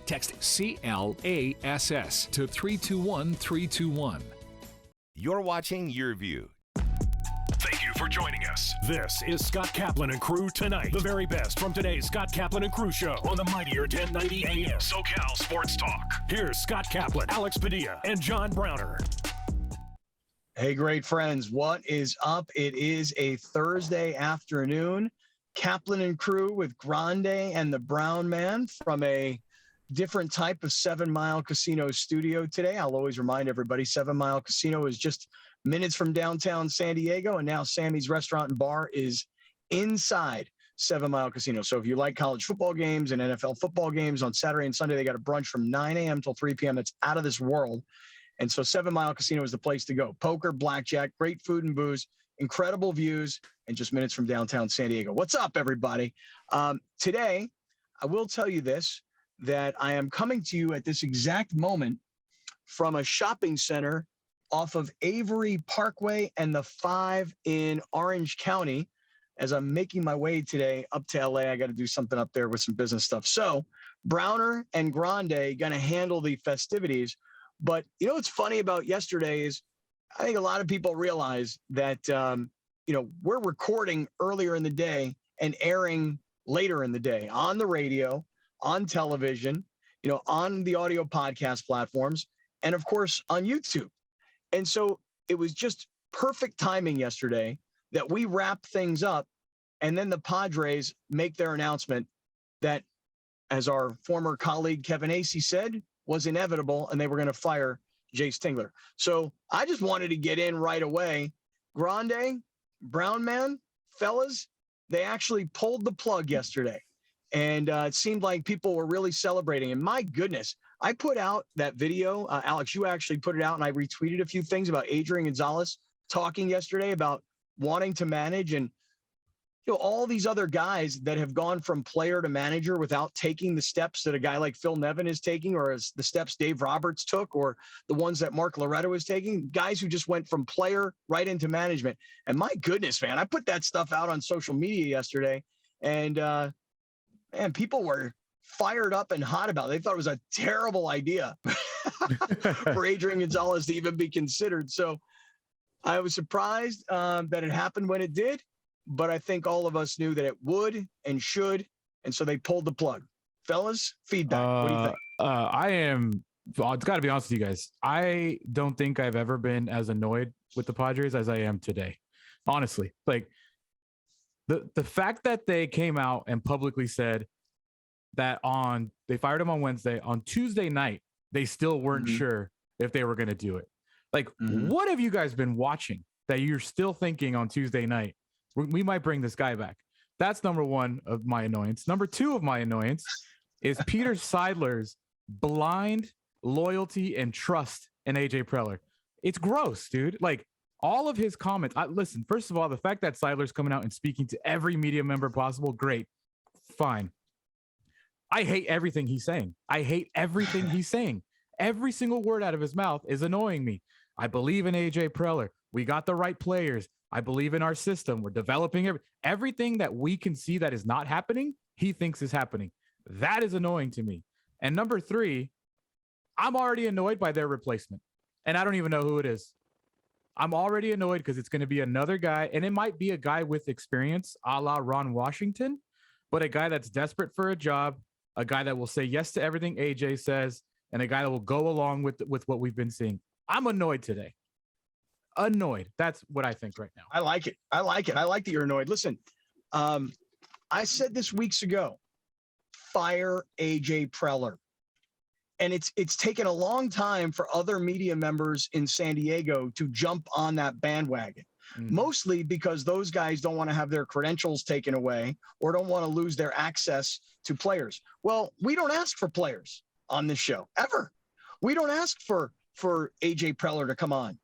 Text CLASS to 321321. You're watching Your View. Thank you for joining us. This is Scott Kaplan and Crew Tonight. The very best from today's Scott Kaplan and Crew show on the mightier 1090 AM SoCal Sports Talk. Here's Scott Kaplan, Alex Padilla, and John Browner. Hey, great friends. What is up? It is a Thursday afternoon. Kaplan and Crew with Grande and the Brown Man from a different type of 7 Mile Casino studio today. I'll always remind everybody 7 Mile Casino is just minutes from downtown San Diego, and now Sammy's Restaurant and Bar is inside 7 Mile Casino. So if you like college football games and NFL football games on Saturday and Sunday, they got a brunch from 9 a.m. till 3 p.m. That's out of this world. And so 7 Mile Casino is the place to go. Poker, blackjack, great food and booze, incredible views, and just minutes from downtown San Diego. What's up, everybody? Today, I will tell you this, that I am coming to you at this exact moment from a shopping center off of Avery Parkway and the 5 in Orange County. As I'm making my way today up to LA, I got to do something up there with some business stuff. So Browner and Grande going to handle the festivities. But you know what's funny about yesterday is I think a lot of people realize that, we're recording earlier in the day and airing later in the day on the radio, on television, on the audio podcast platforms, and of course on YouTube. And so it was just perfect timing yesterday that we wrap things up, and then the Padres make their announcement that, as our former colleague Kevin Acee said, was inevitable, and they were going to fire Jayce Tingler. So I just wanted to get in right away. Grande, Brown Man, fellas, they actually pulled the plug yesterday. And it seemed like people were really celebrating. And my goodness, I put out that video. Alex, you actually put it out, and I retweeted a few things about Adrian Gonzalez talking yesterday about wanting to manage, and all these other guys that have gone from player to manager without taking the steps that a guy like Phil Nevin is taking, or as the steps Dave Roberts took, or the ones that Mark Loretto is taking, guys who just went from player right into management. And my goodness, man, I put that stuff out on social media yesterday, and man, people were fired up and hot about it. They thought it was a terrible idea for Adrian Gonzalez to even be considered. So I was surprised that it happened when it did, but I think all of us knew that it would and should, and so they pulled the plug. Fellas, feedback. What do you think? I've got to be honest with you guys. I don't think I've ever been as annoyed with the Padres as I am today. Honestly, like, the fact that they came out and publicly said that they fired him on Wednesday, on Tuesday night, they still weren't sure if they were going to do it. Like, what have you guys been watching that you're still thinking on Tuesday night, we might bring this guy back? That's number one of my annoyance. Number two of my annoyance is Peter Seidler's blind loyalty and trust in AJ Preller. It's gross, dude. Like, all of his comments. Listen, first of all, the fact that Seidler's coming out and speaking to every media member possible, great, fine. I hate everything he's saying. Every single word out of his mouth is annoying me. I believe in AJ Preller. We got the right players. I believe in our system. We're developing everything that we can see that is not happening, he thinks is happening. That is annoying to me. And number three, I'm already annoyed by their replacement, and I don't even know who it is. I'm already annoyed because it's going to be another guy, and it might be a guy with experience, a la Ron Washington, but a guy that's desperate for a job, a guy that will say yes to everything AJ says, and a guy that will go along with what we've been seeing. I'm annoyed today. Annoyed. That's what I think right now. I like it. I like that you're annoyed. Listen, I said this weeks ago, fire AJ Preller. And it's taken a long time for other media members in San Diego to jump on that bandwagon, mostly because those guys don't want to have their credentials taken away or don't want to lose their access to players. Well, we don't ask for players on this show, ever. We don't ask for AJ Preller to come on.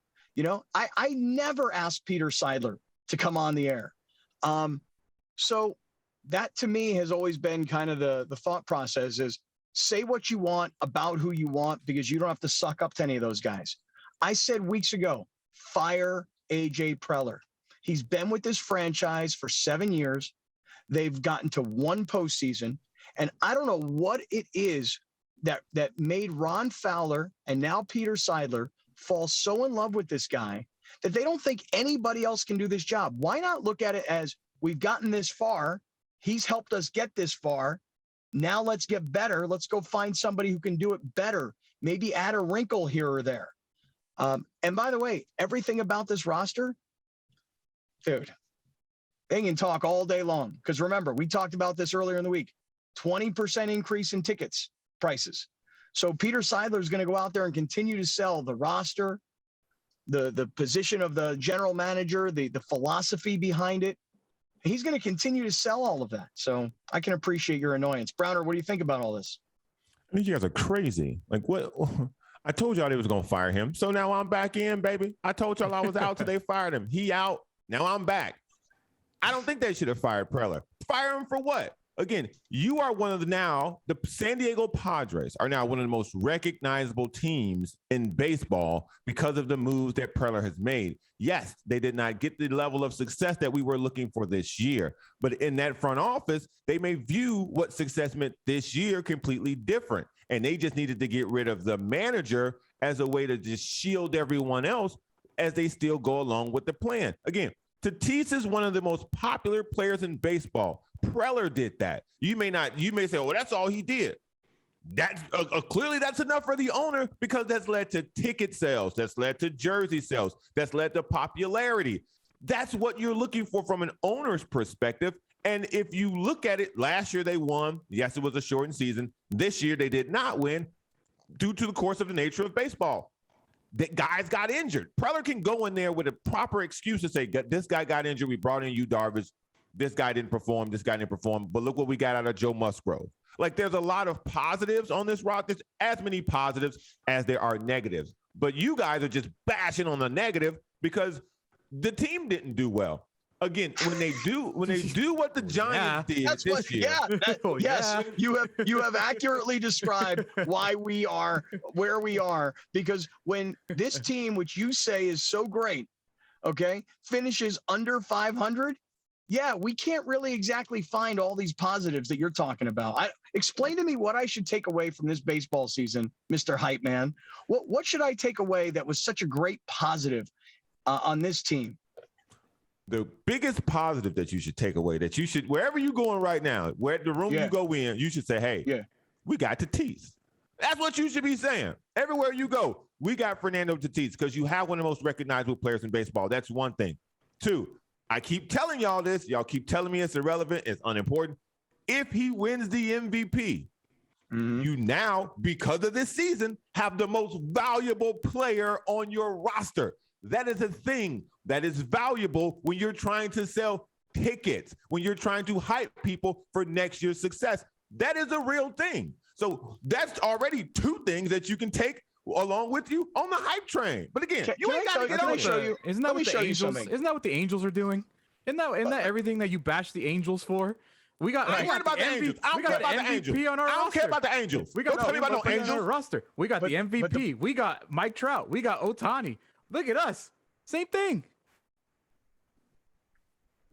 I never asked Peter Seidler to come on the air. So that to me has always been kind of the thought process is, say what you want about who you want, because you don't have to suck up to any of those guys. I said weeks ago, fire AJ Preller. He's been with this franchise for 7 years. They've gotten to one postseason. And I don't know what it is that made Ron Fowler and now Peter Seidler fall so in love with this guy that they don't think anybody else can do this job. Why not look at it as we've gotten this far? He's helped us get this far. Now let's get better. Let's go find somebody who can do it better. Maybe add a wrinkle here or there. And by the way, everything about this roster, dude, they can talk all day long. Because remember, we talked about this earlier in the week, 20% increase in tickets prices. So Peter Seidler is going to go out there and continue to sell the roster, the position of the general manager, the philosophy behind it. He's going to continue to sell all of that. So I can appreciate your annoyance. Browner, what do you think about all this? I think you guys are crazy. Like, what? I told y'all they was going to fire him. So now I'm back in, baby. I told y'all I was out till they fired him. He out. Now I'm back. I don't think they should have fired Preller. Fire him for what? Again, you are one of the San Diego Padres are now one of the most recognizable teams in baseball because of the moves that Preller has made. Yes, they did not get the level of success that we were looking for this year. But in that front office, they may view what success meant this year completely different. And they just needed to get rid of the manager as a way to just shield everyone else as they still go along with the plan. Again, Tatis is one of the most popular players in baseball. Preller did that. You may say, well, that's all he did. That's clearly that's enough for the owner because that's led to ticket sales. That's led to jersey sales. That's led to popularity. That's what you're looking for from an owner's perspective. And if you look at it, last year they won. Yes, it was a shortened season. This year they did not win due to the course of the nature of baseball. That guys got injured. Preller can go in there with a proper excuse to say, this guy got injured. We brought in Yu Darvish. This guy didn't perform. This guy didn't perform. But look what we got out of Joe Musgrove. Like, there's a lot of positives on this roster. There's as many positives as there are negatives. But you guys are just bashing on the negative because the team didn't do well. Again, when they do what the Giants did this year. Yes, you have accurately described why we are where we are. Because when this team, which you say is so great, okay, finishes under 500, yeah, we can't really exactly find all these positives that you're talking about. Explain to me what I should take away from this baseball season, Mr. Hype Man. What should I take away that was such a great positive on this team? The biggest positive that you should take away, that you should, wherever you're going right now, where the room you go in, you should say, hey, we got Tatis. That's what you should be saying. Everywhere you go, we got Fernando Tatis because you have one of the most recognizable players in baseball. That's one thing. Two, I keep telling y'all this. Y'all keep telling me it's irrelevant. It's unimportant. If he wins the MVP, you now, because of this season, have the most valuable player on your roster. That is a thing that is valuable when you're trying to sell tickets, when you're trying to hype people for next year's success. That is a real thing. So that's already two things that you can take along with you on the hype train. But again, you ain't got to get on it. Isn't that what the Angels are doing? Isn't that everything that you bash the Angels for? We got. I don't care about the Angels. I don't care about the Angels. I don't care about the Angels. Don't tell me about no Angels roster. We got the MVP. We got Mike Trout. We got Ohtani. Look at us. Same thing.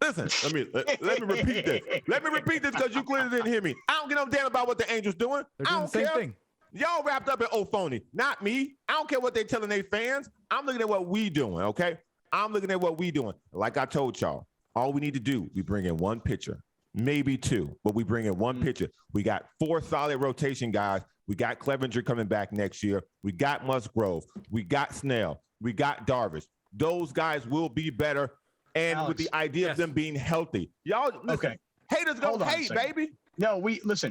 Listen, let me repeat this. Let me repeat this because you clearly didn't hear me. I don't give no damn about what the Angels doing. They're doing I don't the same care. thing. Y'all wrapped up in phony, not me. I don't care what they telling their fans. I'm looking at what we doing, okay? I'm looking at what we doing. Like I told y'all, all we need to do, we bring in one pitcher, maybe two, but we bring in one pitcher. We got 4 solid rotation guys. We got Clevenger coming back next year. We got Musgrove. We got Snell. We got Darvish. Those guys will be better. And Alex, with the idea of them being healthy. Y'all, listen, haters gonna hate, baby. No,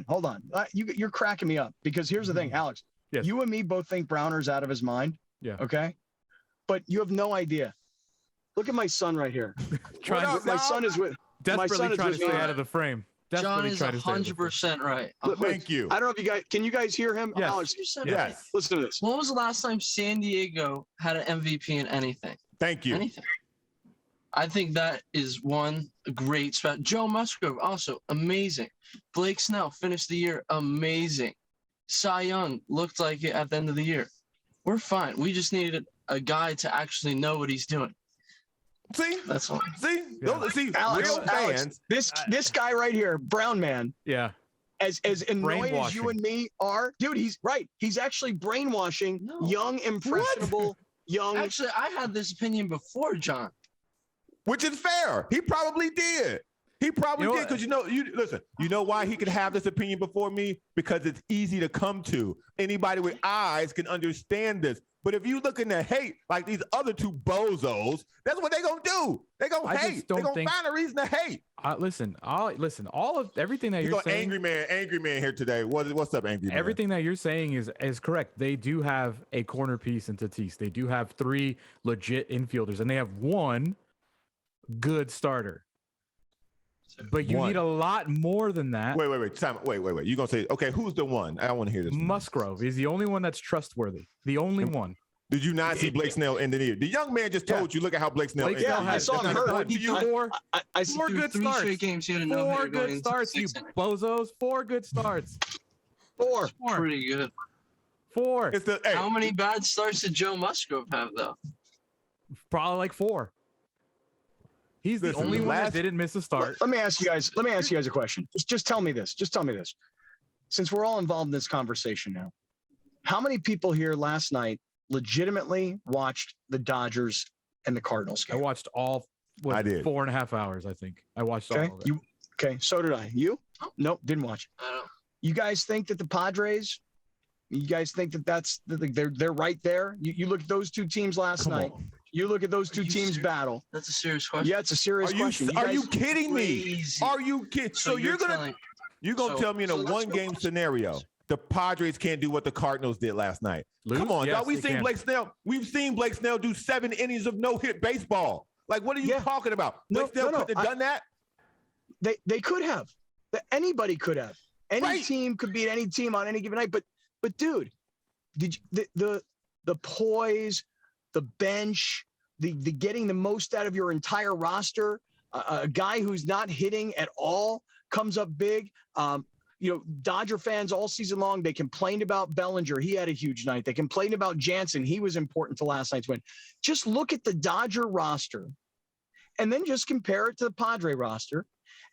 hold on. You're cracking me up because here's the thing, Alex. Yes. You and me both think Browner's out of his mind. Yeah. Okay. But you have no idea. Look at my son right here. My son is with. Desperately trying to stay out of the frame. John is 100% right. Thank you. I don't know if you guys can. You guys hear him? Yes. Alex, yes. Listen to this. When was the last time San Diego had an MVP in anything? Thank you. Anything. I think that is one great spot. Joe Musgrove, also amazing. Blake Snell finished the year amazing. Cy Young looked like it at the end of the year. We're fine. We just needed a guy to actually know what he's doing. See? That's all. See? Yeah. See, Alex, real fans. This guy right here, Brown Man. Yeah. as annoyed as you and me are, dude, he's right. He's actually brainwashing young, impressionable, young. Actually, I had this opinion before, John. Which is fair. He probably did. He probably did because listen. You know why he could have this opinion before me? Because it's easy to come to. Anybody with eyes can understand this. But if you looking to hate like these other two bozos, that's what they gonna do. They gonna hate. They gonna find a reason to hate. Listen. All of everything that you're saying. Angry man here today. What's up, angry man? Everything that you're saying is correct. They do have a corner piece in Tatis. They do have 3 legit infielders, and they have 1 good starter. But you need a lot more than that. Wait. You're going to say, okay, who's the one? I want to hear this. Musgrove is the only one that's trustworthy. The only one. Did you not see Blake Snell in the year? The young man just told you, look at how Blake Snell is. I saw him hurt. Four good starts. 3 straight games. Four good starts, you bozos. 4 good starts. 4. Pretty good. 4. How many bad starts did Joe Musgrove have, though? Probably like 4. He's the only one that didn't miss a start. Let me ask you guys a question. Just tell me this. Since we're all involved in this conversation now, how many people here last night legitimately watched the Dodgers and the Cardinals game? I watched all. I did 4.5 hours. I think I watched all of it. Okay, so did I. You? Nope, didn't watch. You guys think that the Padres? You guys think that they're right there? You look at those 2 teams last night. You look at those 2 teams battle. That's a serious question. Yeah, it's a serious question. Are you kidding me? Are you kidding? So you're gonna tell me in a 1-game scenario the Padres can't do what the Cardinals did last night? Come on, dog. We've seen Blake Snell do 7 innings of no-hit baseball. Like, what are you talking about? Blake Snell couldn't have done that. They could have. Anybody could have. Any team could beat any team on any given night. But dude, did you, the poise, the bench, the getting the most out of your entire roster, a guy who's not hitting at all comes up big. Dodger fans all season long, they complained about Bellinger. He had a huge night. They complained about Jansen. He was important to last night's win. Just look at the Dodger roster and then just compare it to the Padre roster.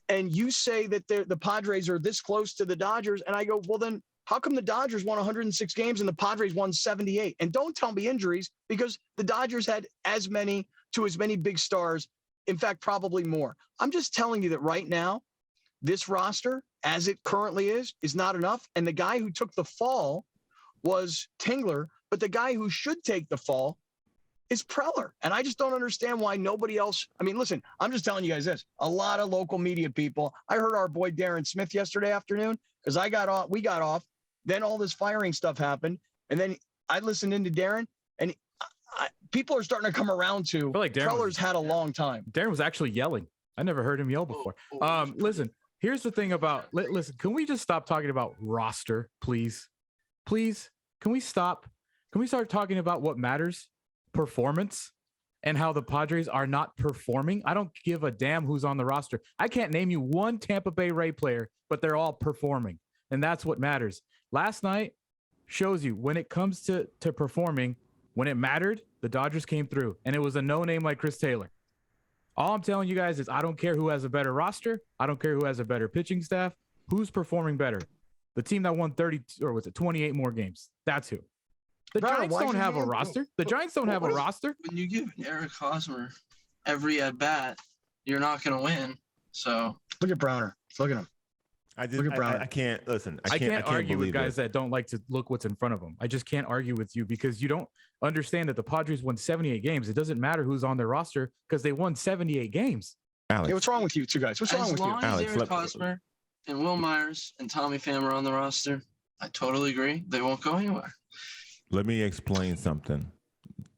And you say that the Padres are this close to the Dodgers. And I go, well, then how come the Dodgers won 106 games and the Padres won 78? And don't tell me injuries, because the Dodgers had as many big stars. In fact, probably more. I'm just telling you that right now, this roster, as it currently is not enough. And the guy who took the fall was Tingler, but the guy who should take the fall is Preller. And I just don't understand why nobody else. I mean, listen, I'm just telling you guys this. A lot of local media people. I heard our boy Darren Smith yesterday afternoon because we got off. Then all this firing stuff happened. And then I listened into Darren, and people are starting to come around to like Preller's had a long time. Darren was actually yelling. I never heard him yell before. Listen, here's the thing about, listen, can we just stop talking about roster, please? Please, can we stop? Can we start talking about what matters? Performance, and how the Padres are not performing. I don't give a damn who's on the roster. I can't name you 1 Tampa Bay Ray player, but they're all performing. And that's what matters. Last night shows you when it comes to performing, when it mattered, the Dodgers came through, and it was a no-name like Chris Taylor. All I'm telling you guys is I don't care who has a better roster. I don't care who has a better pitching staff. Who's performing better? The team that won 28 more games. That's who. The Giants don't have a roster. The Giants don't have a roster. When you give Eric Hosmer every at-bat, you're not going to win. So look at Browner. Look at him. I can't listen. I can't argue with guys that don't like to look what's in front of them. I just can't argue with you because you don't understand that the Padres won 78 games. It doesn't matter who's on their roster because they won 78 games. Alex, what's wrong with you two guys? What's wrong with you? As long as Eric Hosmer and Will Myers and Tommy Pham are on the roster, I totally agree. They won't go anywhere. Let me explain something.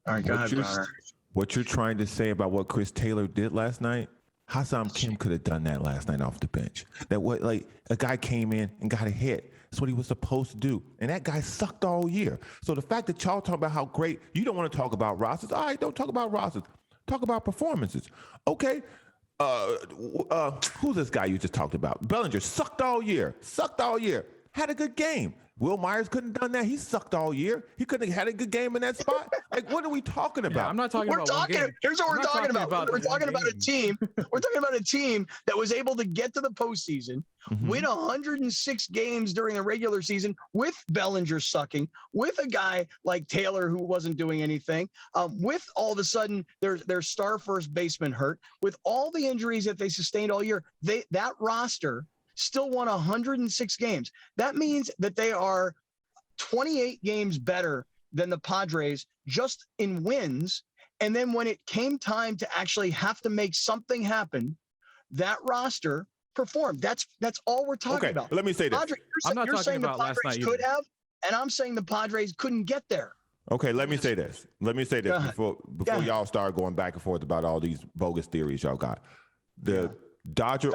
All right, go ahead, Browner. What you're trying to say about what Chris Taylor did last night, Hassan Kim could have done that last night off the bench. A guy came in and got a hit. That's what he was supposed to do. And that guy sucked all year. So the fact that y'all talk about how great, you don't want to talk about rosters. All right, don't talk about rosters. Talk about performances. Okay. Who's this guy you just talked about? Bellinger sucked all year. had a good game. Will Myers couldn't have done that. He sucked all year. He couldn't have had a good game in that spot. Like, what are we talking about? I'm not talking about one game. Here's what we're talking about. We're talking about a team. We're talking about a team that was able to get to the postseason, win 106 games during the regular season with Bellinger sucking, with a guy like Taylor who wasn't doing anything, with all of a sudden their star first baseman hurt, with all the injuries that they sustained all year. That roster still won 106 games. That means that they are 28 games better than the Padres just in wins. And then when it came time to actually have to make something happen, that roster performed. That's all we're talking about. Let me say this. You're saying the Padres could have, and I'm saying the Padres couldn't get there. Okay, let me say this. Before y'all start going back and forth about all these bogus theories y'all got. The Dodger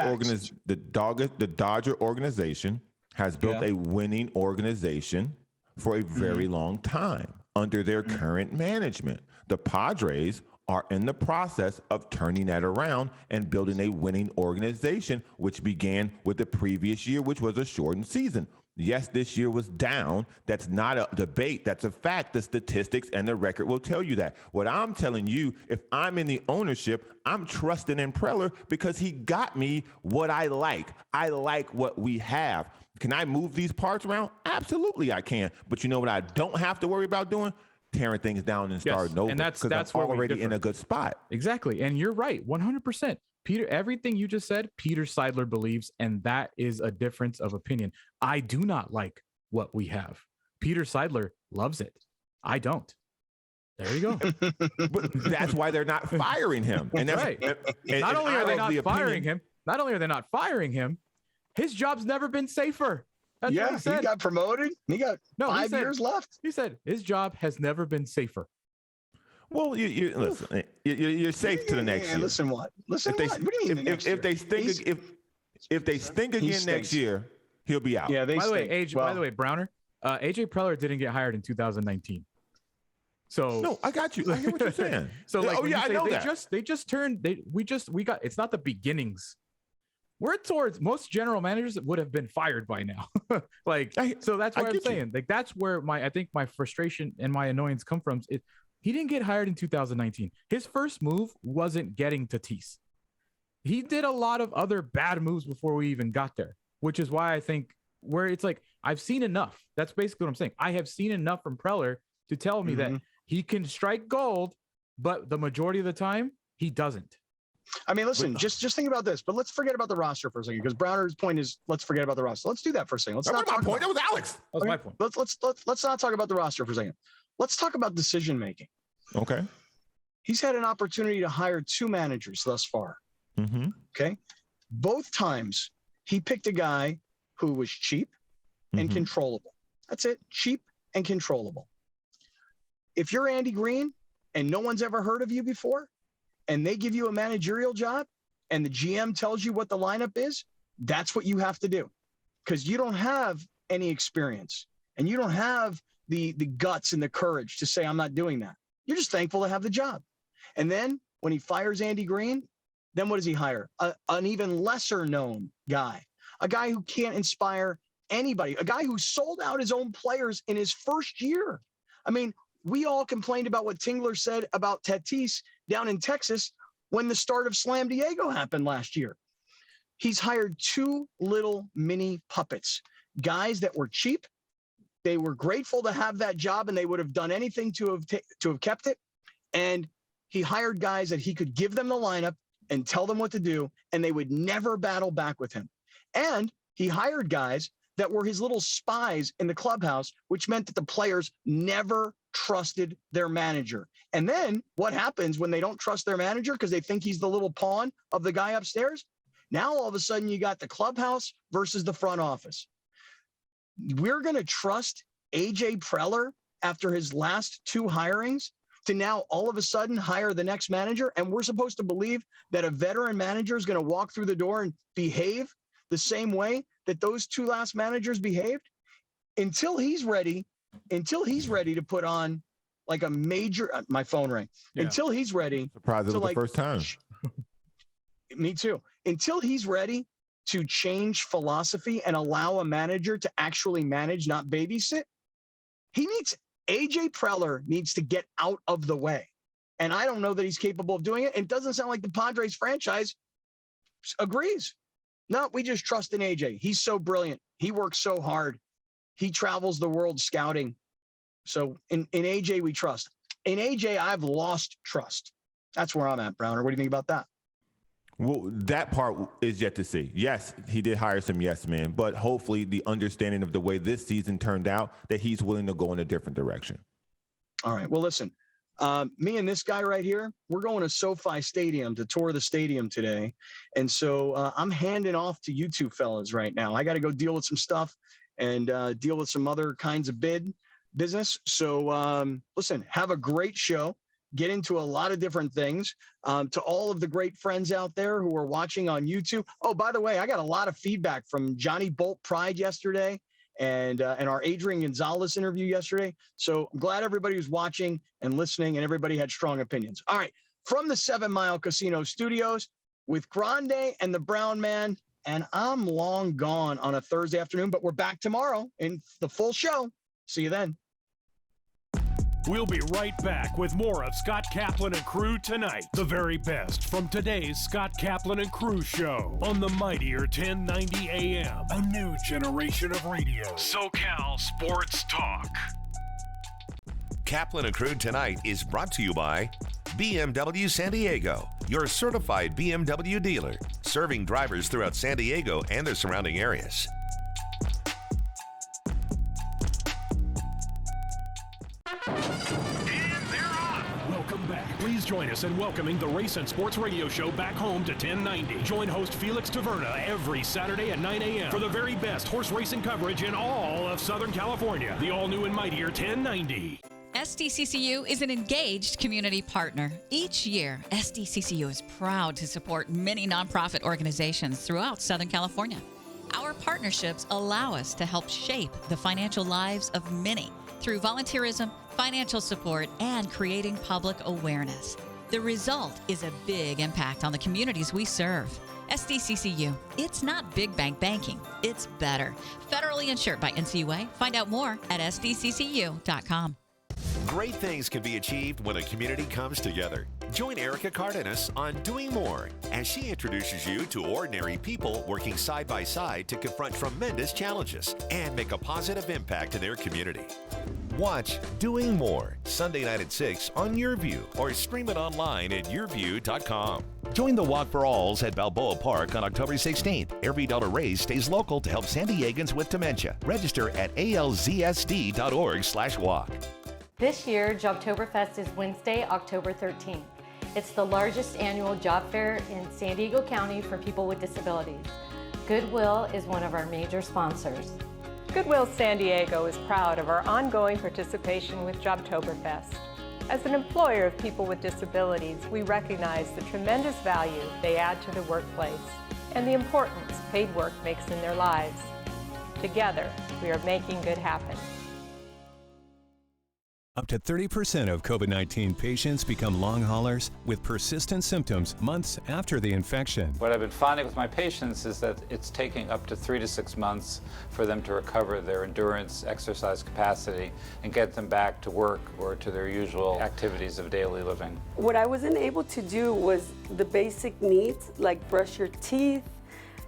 organization has built a winning organization for a very long time under their current management. The Padres are in the process of turning that around and building a winning organization, which began with the previous year, which was a shortened season. Yes, this year was down. That's not a debate. That's a fact. The statistics and the record will tell you that. What I'm telling you, if I'm in the ownership, I'm trusting in Preller because he got me what I like. I like what we have. Can I move these parts around? Absolutely, I can. But you know what I don't have to worry about doing? Tearing things down and starting over. And that's I'm already in a good spot. Exactly. And you're right, 100%. Peter, everything you just said, Peter Seidler believes, and that is a difference of opinion. I do not like what we have. Peter Seidler loves it. I don't. There you go. But that's why they're not firing him. And that's right. Not only are they not firing him, his job's never been safer. That's what he said. He got promoted. He got 5 years left. He said his job has never been safer. Well, listen. You're safe to the next year. Listen, what? What do you mean? If they stink again next year, he'll be out. Yeah. By the way, Browner, AJ Preller didn't get hired in 2019. So no, I got you. I hear what you're saying. So like, I know that. We got. It's not the beginnings. We're towards most general managers would have been fired by now. So that's what I'm saying. Like that's where I think my frustration and my annoyance come from. He didn't get hired in 2019. His first move wasn't getting Tatis. He did a lot of other bad moves before we even got there, which is why I think where it's like, I've seen enough. That's basically what I'm saying. I have seen enough from Preller to tell me that he can strike gold, but the majority of the time he doesn't. I mean, listen, just think about this, but let's forget about the roster for a second, because Browner's point is let's forget about the roster. Let's do that for a second. That was Alex. That was my point. Let's not talk about the roster for a second. Let's talk about decision making. Okay. He's had an opportunity to hire 2 managers thus far. Okay. Both times he picked a guy who was cheap and controllable. That's it. Cheap and controllable. If you're Andy Green and no one's ever heard of you before, and they give you a managerial job and the GM tells you what the lineup is, that's what you have to do, because you don't have any experience and you don't have the guts and the courage to say, I'm not doing that. You're just thankful to have the job. And then when he fires Andy Green, then what does he hire? An even lesser known guy, a guy who can't inspire anybody, a guy who sold out his own players in his first year. I mean, we all complained about what Tingler said about Tatis down in Texas when the start of Slam Diego happened last year. He's hired 2 little mini puppets, guys that were cheap. They were grateful to have that job and they would have done anything to have kept it. And he hired guys that he could give them the lineup and tell them what to do, and they would never battle back with him. And he hired guys that were his little spies in the clubhouse, which meant that the players never trusted their manager. And then what happens when they don't trust their manager because they think he's the little pawn of the guy upstairs? Now all of a sudden you got the clubhouse versus the front office. We're going to trust AJ Preller after his last 2 hirings to now all of a sudden hire the next manager, and we're supposed to believe that a veteran manager is going to walk through the door and behave the same way that those 2 last managers behaved? Until he's ready to put on like a major, my phone rang. Yeah. Until he's ready. Surprised it was the first time. Me too. Until he's ready to change philosophy and allow a manager to actually manage, not babysit, AJ Preller needs to get out of the way. And I don't know that he's capable of doing it. It doesn't sound like the Padres franchise agrees. No, we just trust in AJ. He's so brilliant. He works so hard. He travels the world scouting. So in AJ, we trust. In AJ, I've lost trust. That's where I'm at, Browner. What do you think about that? Well, that part is yet to see. Yes, he did hire some yes men, but hopefully the understanding of the way this season turned out, that he's willing to go in a different direction. All right. Well, listen, me and this guy right here, we're going to SoFi Stadium to tour the stadium today. And so I'm handing off to you two fellas right now. I got to go deal with some stuff and deal with some other kinds of business. So listen, have a great show. Get into a lot of different things. To all of the great friends out there who are watching on YouTube. Oh, by the way, I got a lot of feedback from Johnny Bolt Pride yesterday and our Adrian Gonzalez interview yesterday. So I'm glad everybody was watching and listening and everybody had strong opinions. All right, from the 7 Mile Casino Studios with Grande and the Brown Man, and I'm long gone on a Thursday afternoon, but we're back tomorrow in the full show. See you then. We'll be right back with more of Scott Kaplan and Crew tonight. The very best from today's Scott Kaplan and Crew show on the mightier 1090 AM. A new generation of radio. SoCal Sports Talk. Kaplan and Crew tonight is brought to you by BMW San Diego, your certified BMW dealer, serving drivers throughout San Diego and the surrounding areas. Welcome back. Please join us in welcoming the Race and Sports Radio Show back home to 1090. Join host Felix Taverna every Saturday at 9 a.m. for the very best horse racing coverage in all of Southern California. The all-new and mightier 1090. SDCCU is an engaged community partner. Each year, SDCCU is proud to support many nonprofit organizations throughout Southern California. Our partnerships allow us to help shape the financial lives of many through volunteerism, financial support, and creating public awareness. The result is a big impact on the communities we serve. SDCCU, it's not big bank banking, it's better. Federally insured by NCUA. Find out more at sdccu.com. Great things can be achieved when a community comes together. Join Erica Cardenas on Doing More as she introduces you to ordinary people working side by side to confront tremendous challenges and make a positive impact in their community. Watch Doing More Sunday night at 6 on YourView or stream it online at yourview.com. Join the Walk for Alls at Balboa Park on October 16th. Every dollar raised stays local to help San Diegans with dementia. Register at alzsd.org/walk. This year, Jobtoberfest is Wednesday, October 13th. It's the largest annual job fair in San Diego County for people with disabilities. Goodwill is one of our major sponsors. Goodwill San Diego is proud of our ongoing participation with Jobtoberfest. As an employer of people with disabilities, we recognize the tremendous value they add to the workplace and the importance paid work makes in their lives. Together, we are making good happen. Up to 30% of COVID-19 patients become long haulers with persistent symptoms months after the infection. What I've been finding with my patients is that it's taking up to 3 to 6 months for them to recover their endurance, exercise capacity, and get them back to work or to their usual activities of daily living. What I wasn't able to do was the basic needs, like brush your teeth,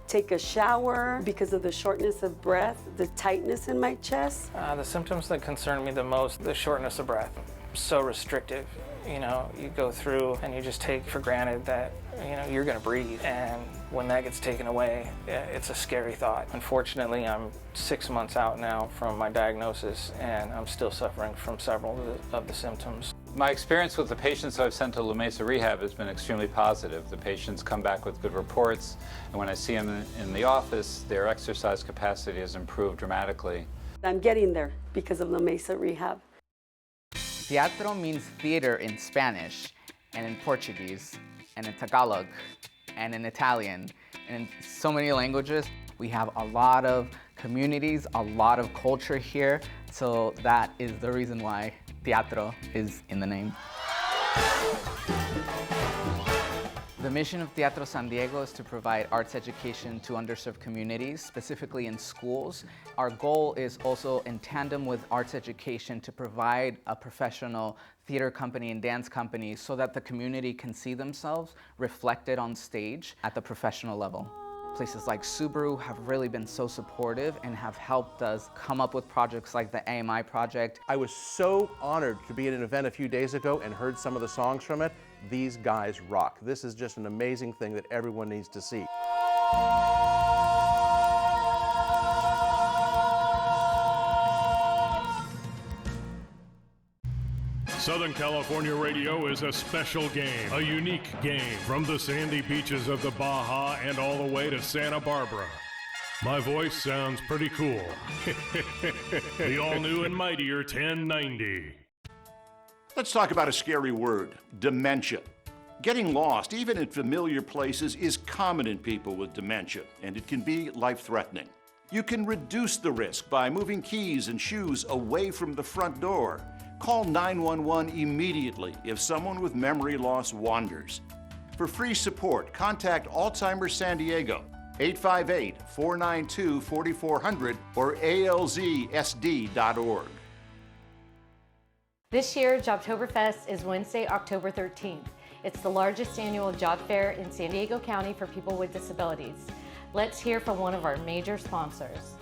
take a shower because of the shortness of breath, the tightness in my chest. The symptoms that concern me the most, the shortness of breath. So restrictive. You know, you go through and you just take for granted that, you know, you're gonna breathe. And when that gets taken away, it's a scary thought. Unfortunately, I'm 6 months out now from my diagnosis and I'm still suffering from several of the symptoms. My experience with the patients I've sent to La Mesa Rehab has been extremely positive. The patients come back with good reports, and when I see them in the office, their exercise capacity has improved dramatically. I'm getting there because of La Mesa Rehab. Teatro means theater in Spanish, and in Portuguese, and in Tagalog, and in Italian, and in so many languages. We have a lot of communities, a lot of culture here, so that is the reason why Teatro is in the name. The mission of Teatro San Diego is to provide arts education to underserved communities, specifically in schools. Our goal is also in tandem with arts education to provide a professional theater company and dance company so that the community can see themselves reflected on stage at the professional level. Places like Subaru have really been so supportive and have helped us come up with projects like the AMI project. I was so honored to be at an event a few days ago and heard some of the songs from it. These guys rock. This is just an amazing thing that everyone needs to see. Southern California Radio is a special game, a unique game from the sandy beaches of the Baja and all the way to Santa Barbara. My voice sounds pretty cool. The all-new and mightier 1090. Let's talk about a scary word, dementia. Getting lost, even in familiar places, is common in people with dementia, and it can be life-threatening. You can reduce the risk by moving keys and shoes away from the front door. Call 911 immediately if someone with memory loss wanders. For free support, contact Alzheimer's San Diego, 858-492-4400 or alzsd.org. This year, Jobtoberfest is Wednesday, October 13th. It's the largest annual job fair in San Diego County for people with disabilities. Let's hear from one of our major sponsors.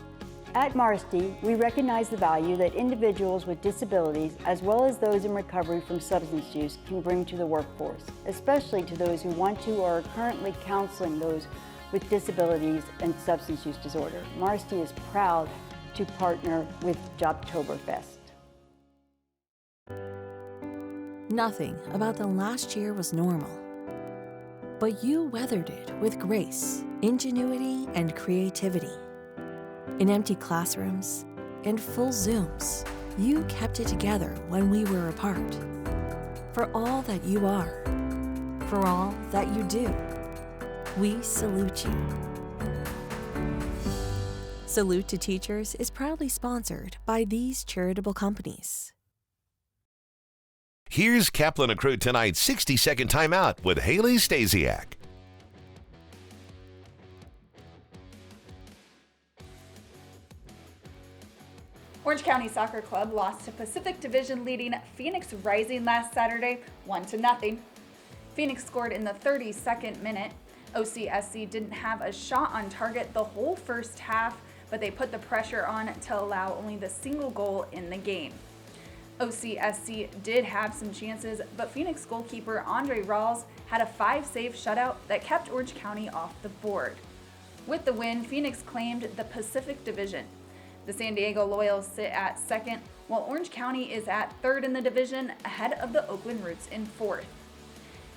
At Marsty, we recognize the value that individuals with disabilities, as well as those in recovery from substance use, can bring to the workforce, especially to those who want to or are currently counseling those with disabilities and substance use disorder. Marsty is proud to partner with Jobtoberfest. Nothing about the last year was normal, but you weathered it with grace, ingenuity, and creativity. In empty classrooms and full Zooms, you kept it together when we were apart. For all that you are, for all that you do, we salute you. Salute to Teachers is proudly sponsored by these charitable companies. Here's Kaplan and Crew tonight's 60-second timeout with Haley Stasiak. Orange County Soccer Club lost to Pacific Division leading Phoenix Rising last Saturday, 1-0. Phoenix scored in the 32nd minute. OCSC didn't have a shot on target the whole first half, but they put the pressure on to allow only the single goal in the game. OCSC did have some chances, but Phoenix goalkeeper Andre Rawls had a 5-save shutout that kept Orange County off the board. With the win, Phoenix claimed the Pacific Division. The San Diego Loyals sit at second, while Orange County is at third in the division, ahead of the Oakland Roots in fourth.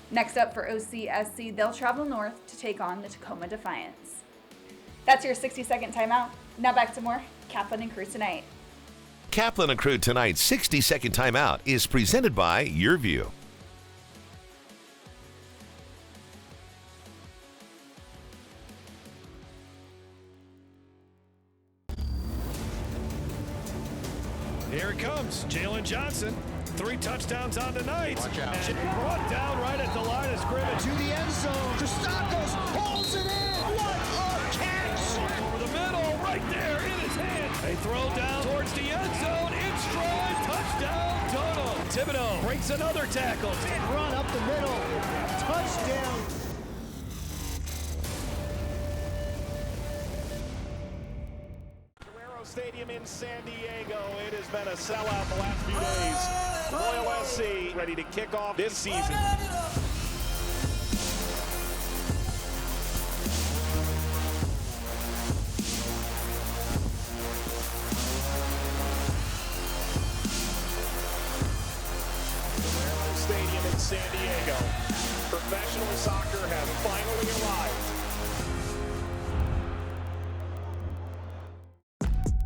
Next up for OCSC, they'll travel north to take on the Tacoma Defiance. That's your 60-second timeout. Now back to more Kaplan and Crew tonight. Kaplan and Crew tonight's 60-second timeout is presented by Your View. Here it comes, Jalen Johnson. 3 touchdowns on the night. Watch out. And brought down right at the line of scrimmage. To the end zone. Christakis pulls it in. What a catch! Over the middle, right there in his hand. They throw down towards the end zone. In stride, touchdown, total. Thibodeau breaks another tackle. Big run up the middle. Touchdown. Stadium in San Diego. It has been a sellout the last few days. Loyal SC ready to kick off this season. Stadium in San Diego. Professional soccer has finally arrived.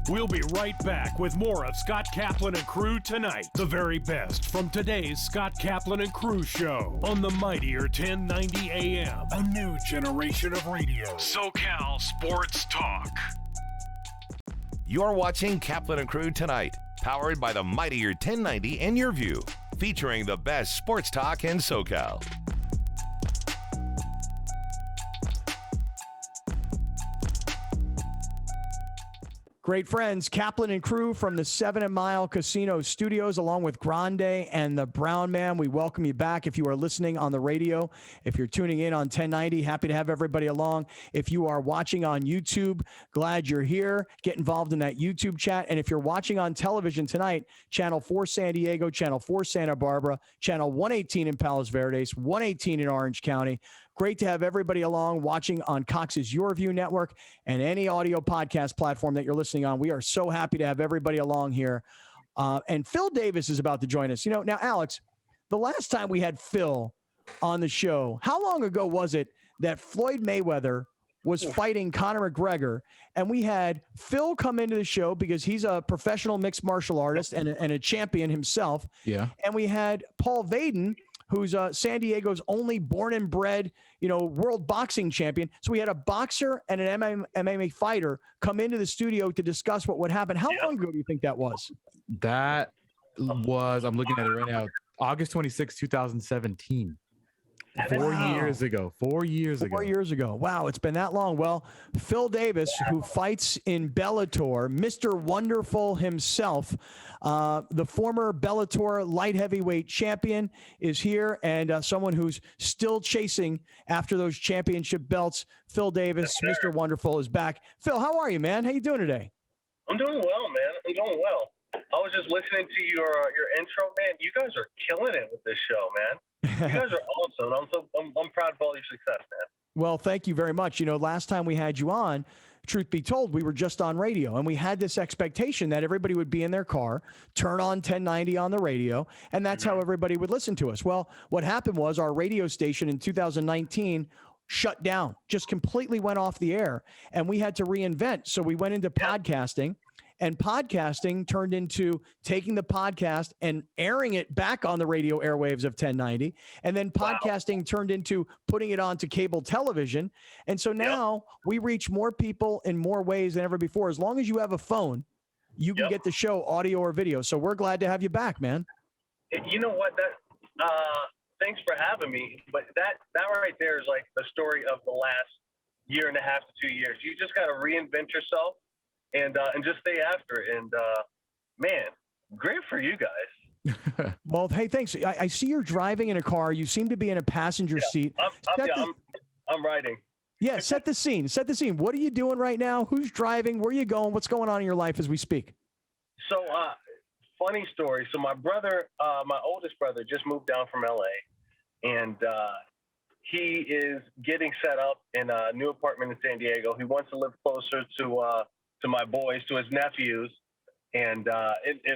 We'll be right back with more of Scott Kaplan and Crew tonight. The very best from today's Scott Kaplan and Crew show on the mightier 1090 AM. A new generation of radio. SoCal Sports Talk. You're watching Kaplan and Crew tonight, powered by the mightier 1090 and Your View, featuring the best sports talk in SoCal. Great friends, Kaplan and crew from the 7 Mile Casino Studios, along with Grande and the Brown Man. We welcome you back. If you are listening on the radio, if you're tuning in on 1090, happy to have everybody along. If you are watching on YouTube, glad you're here. Get involved in that YouTube chat. And if you're watching on television tonight, Channel 4 San Diego, Channel 4 Santa Barbara, Channel 118 in Palos Verdes, 118 in Orange County. Great to have everybody along watching on Cox's Your View Network and any audio podcast platform that you're listening on. We are so happy to have everybody along here. And Phil Davis is about to join us. Now, Alex, the last time we had Phil on the show, how long ago was it that Floyd Mayweather was fighting Conor McGregor, and we had Phil come into the show because he's a professional mixed martial artist and a champion himself. Yeah. And we had Paul Vaden, who's San Diego's only born and bred, world boxing champion. So we had a boxer and an MMA fighter come into the studio to discuss what would happen. How long ago do you think that was? That was, I'm looking at it right now, August 26, 2017. 4 years ago. 4 years ago. 4 years ago. Wow, it's been that long. Well, Phil Davis, who fights in Bellator, Mr. Wonderful himself, the former Bellator light heavyweight champion, is here, and someone who's still chasing after those championship belts. Phil Davis, Mr. Wonderful, is back. Phil, how are you, man? How you doing today? I'm doing well, man. I'm doing well. I was just listening to your intro, man. You guys are killing it with this show, man. You guys are awesome. I'm proud of all your success, man. Well, thank you very much. Last time we had you on, truth be told, we were just on radio, and we had this expectation that everybody would be in their car, turn on 1090 on the radio, and that's how everybody would listen to us. Well, what happened was our radio station in 2019 shut down, just completely went off the air, and we had to reinvent. So we went into podcasting. And podcasting turned into taking the podcast and airing it back on the radio airwaves of 1090. And then podcasting turned into putting it onto cable television. And so now we reach more people in more ways than ever before. As long as you have a phone, you can get the show audio or video. So we're glad to have you back, man. You know what? Thanks for having me. But that right there is like the story of the last year and a half to 2 years. You just got to reinvent yourself. And just stay after it. And, man, great for you guys. Well, hey, thanks. I see you're driving in a car. You seem to be in a passenger seat. I'm riding. Yeah, set the scene. Set the scene. What are you doing right now? Who's driving? Where are you going? What's going on in your life as we speak? So, funny story. So my brother, my oldest brother, just moved down from L.A., and he is getting set up in a new apartment in San Diego. He wants to live closer to my boys, to his nephews, and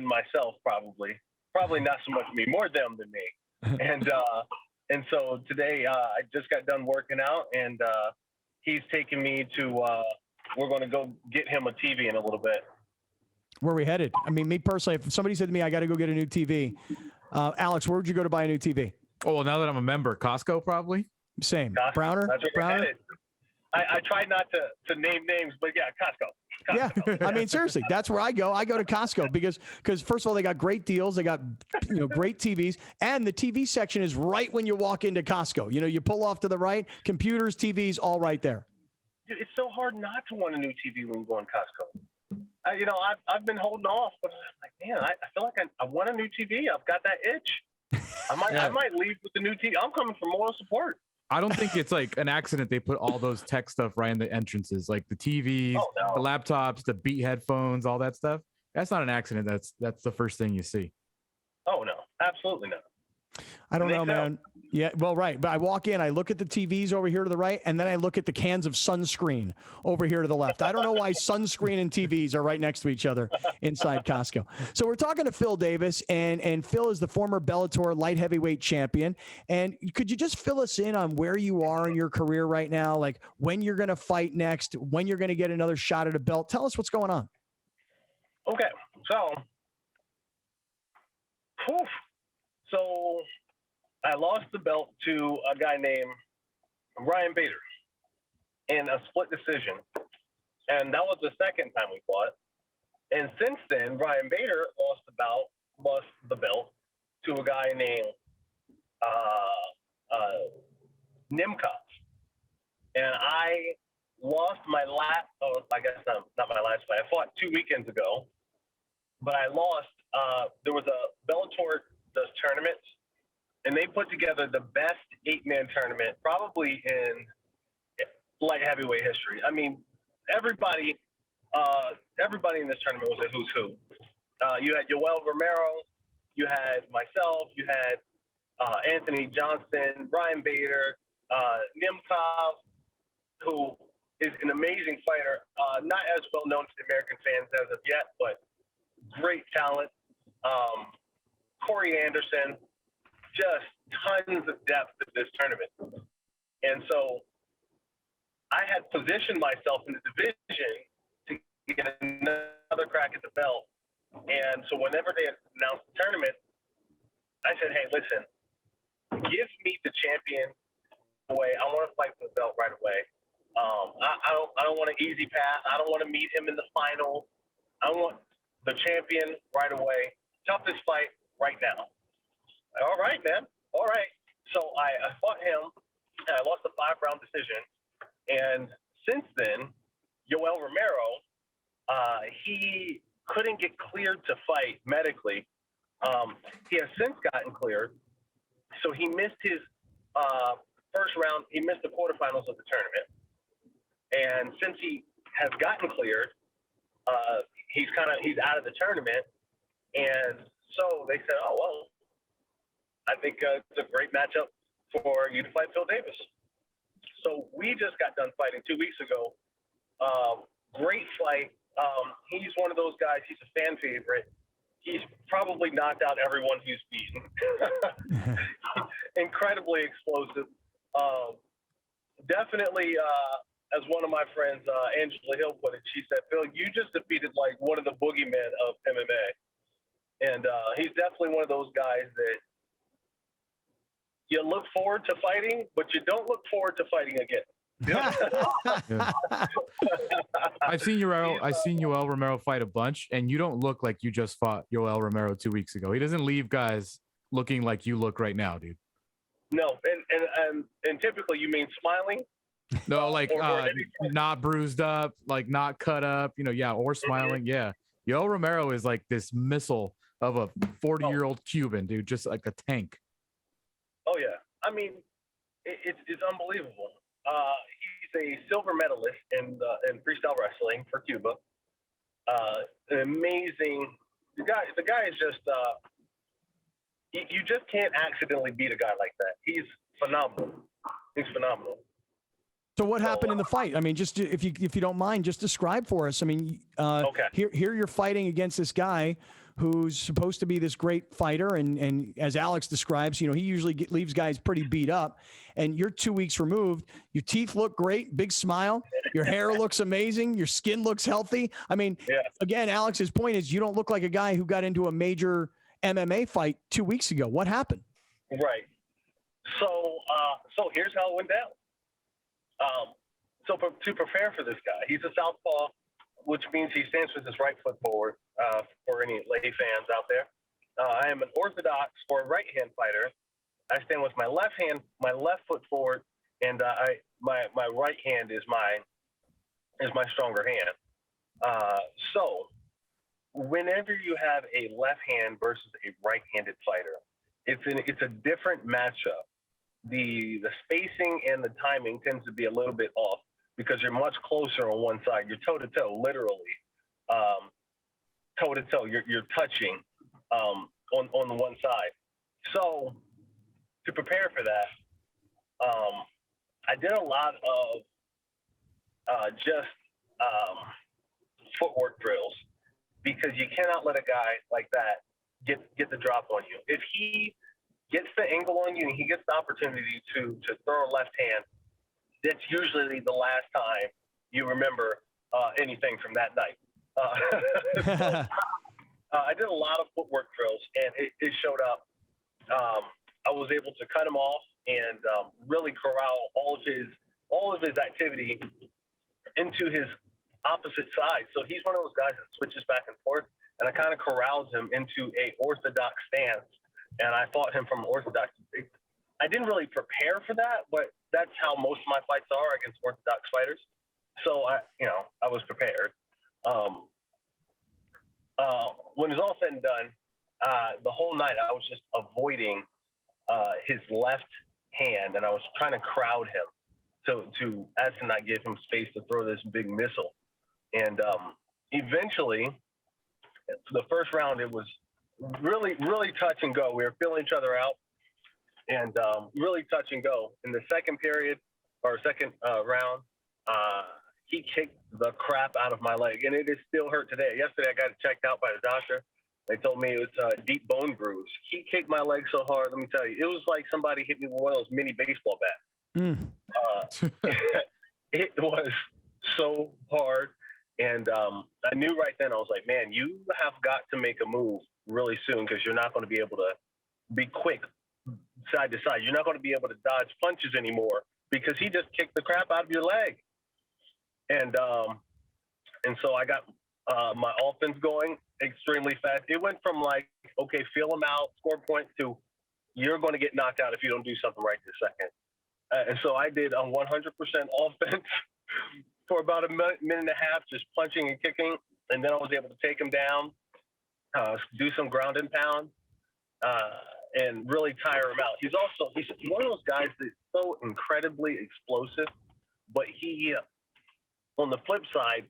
myself probably not so much me, more them than me. And so today I just got done working out, and he's taking me to we're going to go get him a TV in a little bit. Where are we headed? I mean, me personally, if somebody said to me, I got to go get a new TV, Alex, where would you go to buy a new TV? Oh, well, now that I'm a member, Costco probably. Same. Costco. Browner? That's where we're headed. I try not to name names, but yeah, Costco. Yeah, I mean, seriously, that's where I go. I go to Costco because first of all, they got great deals. They got, great TVs, and the TV section is right when you walk into Costco. You pull off to the right, computers, TVs, all right there. Dude, it's so hard not to want a new TV when you go in Costco. I've been holding off, but I'm like, man, I feel like I want a new TV. I've got that itch. I might leave with the new TV. I'm coming for moral support. I don't think it's like an accident they put all those tech stuff right in the entrances, like the TVs, the laptops, the Beat headphones, all that stuff. That's not an accident. That's the first thing you see. Oh, no, absolutely not. I don't know, man. Yeah, well, right. But I walk in, I look at the TVs over here to the right, and then I look at the cans of sunscreen over here to the left. I don't know why sunscreen and TVs are right next to each other inside Costco. So we're talking to Phil Davis, and Phil is the former Bellator light heavyweight champion. And could you just fill us in on where you are in your career right now, like when you're going to fight next, when you're going to get another shot at a belt? Tell us what's going on. Okay, so I lost the belt to a guy named Ryan Bader in a split decision. And that was the second time we fought. And since then, Ryan Bader lost the belt to a guy named Nimkov. And I lost my last, I guess not my last fight. I fought 2 weekends ago, but I lost. There was a Bellator does tournaments, and they put together the best 8-man tournament probably in light heavyweight history. I mean, everybody in this tournament was a who's who. You had Yoel Romero, you had myself, you had Anthony Johnson, Brian Bader, Nimkov, who is an amazing fighter, not as well known to the American fans as of yet, but great talent. Corey Anderson, just tons of depth in this tournament. And so I had positioned myself in the division to get another crack at the belt. And so whenever they announced the tournament, I said, hey, listen, give me the champion away. I want to fight for the belt right away. I don't want an easy pass. I don't want to meet him in the final. I want the champion right away. Toughest fight right now. All right, man. All right. So I fought him, and I lost a 5-round decision. And since then, Yoel Romero, he couldn't get cleared to fight medically. He has since gotten cleared. So he missed his first round. He missed the quarterfinals of the tournament. And since he has gotten cleared, he's out of the tournament. And so they said, oh, well, I think it's a great matchup for you to fight Phil Davis. So we just got done fighting 2 weeks ago. Great fight. He's one of those guys. He's a fan favorite. He's probably knocked out everyone he's beaten. Incredibly explosive. Definitely, as one of my friends, Angela Hill, put it, she said, Phil, you just defeated like one of the boogeymen of MMA. And he's definitely one of those guys that you look forward to fighting, but you don't look forward to fighting again. I've seen Yoel Romero fight a bunch, and you don't look like you just fought Yoel Romero 2 weeks ago. He doesn't leave guys looking like you look right now, dude. No, and typically you mean smiling? No, like not bruised up, like not cut up, or smiling. Yeah. Yoel Romero is like this missile of a 40-year-old Cuban, dude, just like a tank. Oh, yeah. I mean, it's unbelievable. He's a silver medalist in freestyle wrestling for Cuba. An amazing the guy is just you just can't accidentally beat a guy like that. He's phenomenal. He's phenomenal. So what happened in the fight? I mean, just if you don't mind, just describe for us. I mean, okay. Here you're fighting against this guy who's supposed to be this great fighter, and as Alex describes, he usually leaves guys pretty beat up. And you're 2 weeks removed. Your teeth look great, big smile. Your hair looks amazing. Your skin looks healthy. I mean, Again, Alex's point is you don't look like a guy who got into a major MMA fight 2 weeks ago. What happened? Right. So here's how it went down. To prepare for this guy, he's a southpaw, which means he stands with his right foot forward. For any lay fans out there, I am an orthodox or right-hand fighter. I stand with my left hand, my left foot forward, and my right hand is my stronger hand. So whenever you have a left hand versus a right-handed fighter, it's a different matchup. The spacing and the timing tends to be a little bit off because you're much closer on one side. You're toe-to-toe, literally. Toe-to-toe. You're touching on the one side. So to prepare for that, I did a lot of footwork drills because you cannot let a guy like that get the drop on you. If he gets the angle on you and he gets the opportunity to throw a left hand, that's usually the last time you remember anything from that night. I did a lot of footwork drills, and it showed up. I was able to cut him off and really corral all of his activity into his opposite side. So he's one of those guys that switches back and forth, and I kind of corralled him into a orthodox stance. And I fought him from orthodox. I didn't really prepare for that, but that's how most of my fights are against orthodox fighters. So I was prepared. When it's all said and done, the whole night I was just avoiding his left hand, and I was trying to crowd him to not give him space to throw this big missile. And eventually, for the first round, it was really, really touch and go. We were feeling each other out, and really touch and go. In the second round, he kicked the crap out of my leg, and it is still hurt today. Yesterday, I got it checked out by the doctor. They told me it was a deep bone bruise. He kicked my leg so hard, let me tell you, it was like somebody hit me with one of those mini baseball bats. It was so hard. And I knew right then, I was like, man, you have got to make a move really soon, because you're not going to be able to be quick side to side. You're not going to be able to dodge punches anymore, because he just kicked the crap out of your leg. And so I got my offense going extremely fast. It went from like, okay, feel him out, score points, to you're going to get knocked out if you don't do something right this second. And so I did a 100% offense for about a minute and a half, just punching and kicking. And then I was able to take him down, do some ground and pound, and really tire him out. He's one of those guys that's so incredibly explosive, but he, on the flip side,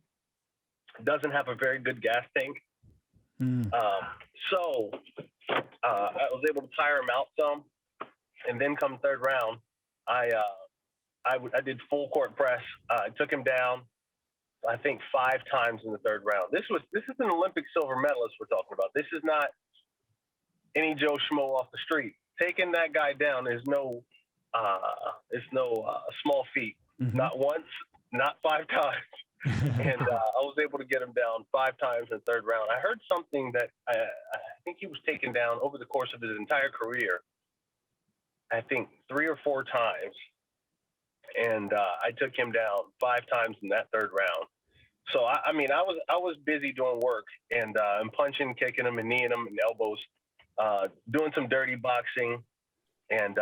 doesn't have a very good gas tank. So I was able to tire him out some, and then come third round, I did full court press. I took him down, I think 5 times in the third round. This is an Olympic silver medalist we're talking about. This is not any Joe Schmo off the street. Taking that guy down is no small feat. Not once, not 5 times. And I was able to get him down 5 times in the third round. I heard something that I think he was taken down over the course of his entire career, I think 3 or 4 times. And I took him down 5 times in that third round. So I was busy doing work and punching, kicking him, and kneeing him and elbows, doing some dirty boxing, and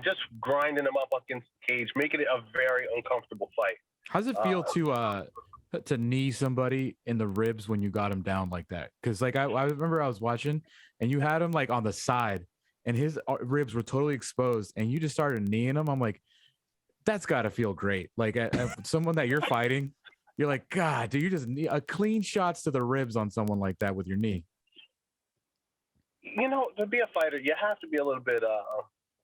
just grinding him up against the cage, making it a very uncomfortable fight. How does it feel to knee somebody in the ribs when you got him down like that? Because like I remember I was watching, and you had him like on the side, and his ribs were totally exposed, and you just started kneeing him. I'm like, that's got to feel great. Like at someone that you're fighting, you're like, God, dude, you just need a clean shots to the ribs on someone like that with your knee. You know, to be a fighter, you have to be a little bit.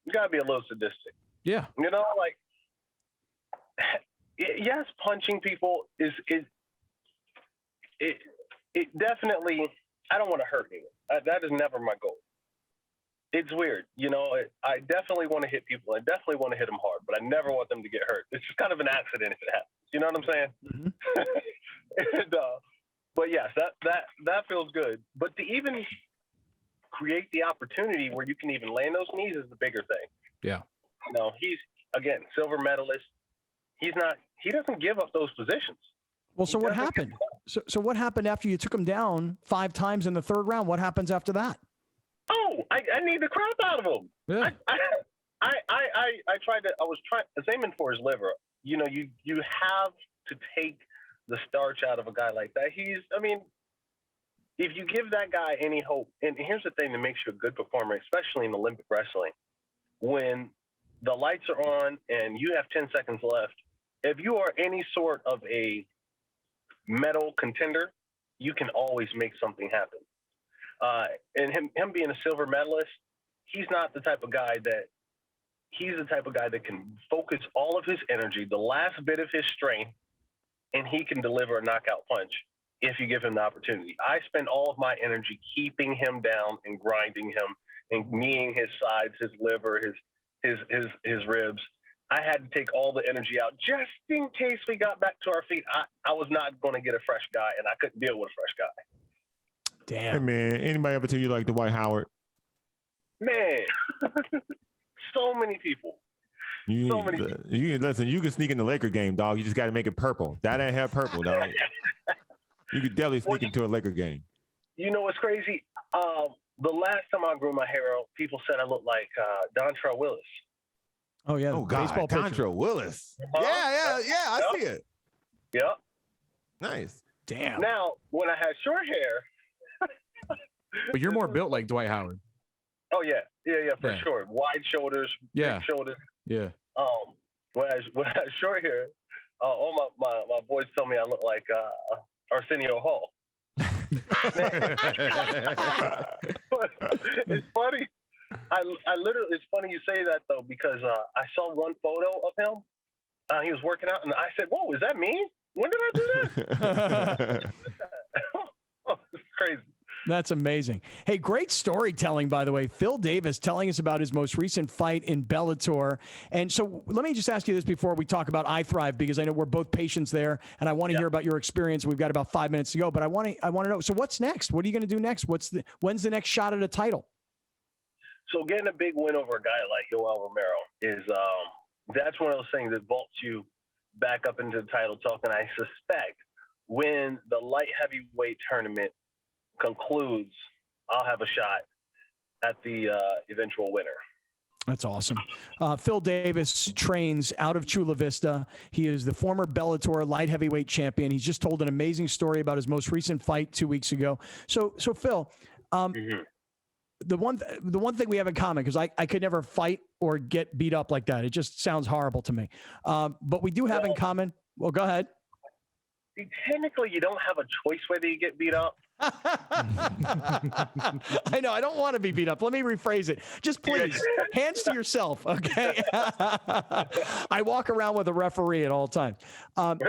You gotta be a little sadistic. Yeah. You know, like, yes, punching people is definitely. I don't want to hurt anyone. That is never my goal. It's weird, you know. I definitely want to hit people. I definitely want to hit them hard, but I never want them to get hurt. It's just kind of an accident if it happens. You know what I'm saying? Mm-hmm. And, but yes, that feels good. But to even create the opportunity where you can even land those knees is the bigger thing. Yeah. You know, he's, again, silver medalist. He doesn't give up those positions. Well, so what happened? So what happened after you took him down 5 times in the third round? What happens after that? Oh, I need the crap out of him. Yeah. I was aiming for his liver. You know, you have to take the starch out of a guy like that. If you give that guy any hope, and here's the thing that makes you a good performer, especially in Olympic wrestling, when the lights are on and you have 10 seconds left, if you are any sort of a medal contender, you can always make something happen. And him being a silver medalist, he's the type of guy that can focus all of his energy, the last bit of his strength, and he can deliver a knockout punch if you give him the opportunity. I spend all of my energy keeping him down and grinding him and kneeing his sides, his liver, his ribs. I had to take all the energy out just in case we got back to our feet. I was not going to get a fresh guy, and I couldn't deal with a fresh guy. Damn. Hey man, anybody ever tell you like Dwight Howard? Man, so many people. Listen, you can sneak in the Laker game, dog. You just got to make it purple. That ain't have purple, dog. You could definitely sneak into a Laker game. You know what's crazy? The last time I grew my hair out, people said I looked like Dontrell Willis. Oh yeah. Oh God, baseball Dontrell Willis. Yeah, I see it. Yep. Nice. Damn. Now, when I had short hair. But you're more built like Dwight Howard. Oh yeah, for sure. Wide shoulders, Yeah. big shoulders. Yeah. When I had short hair, all my boys tell me I look like Arsenio Hall. It's funny. I literally, it's funny you say that though, because I saw one photo of him. He was working out, and I said, "Whoa, is that me? When did I do that?" Oh, it's crazy. That's amazing. Hey, great storytelling, by the way. Phil Davis telling us about his most recent fight in Bellator. And so let me just ask you this before we talk about iThrive, because I know we're both patients there, and I want to hear about your experience. We've got about 5 minutes to go, but I want to know, so what's next? What are you going to do next? When's the next shot at a title? So getting a big win over a guy like Yoel Romero is that's one of those things that vaults you back up into the title talk. And I suspect when the light heavyweight tournament concludes, I'll have a shot at the eventual winner. That's awesome. Phil Davis trains out of Chula Vista. He is the former Bellator light heavyweight champion. He's just told an amazing story about his most recent fight 2 weeks ago. So Phil, the one thing we have in common, because I could never fight or get beat up like that. It just sounds horrible to me. But we do have in common. Well, go ahead. Technically, you don't have a choice whether you get beat up. I know. I don't want to be beat up. Let me rephrase it. Just please, hands to yourself, okay? I walk around with a referee at all times. But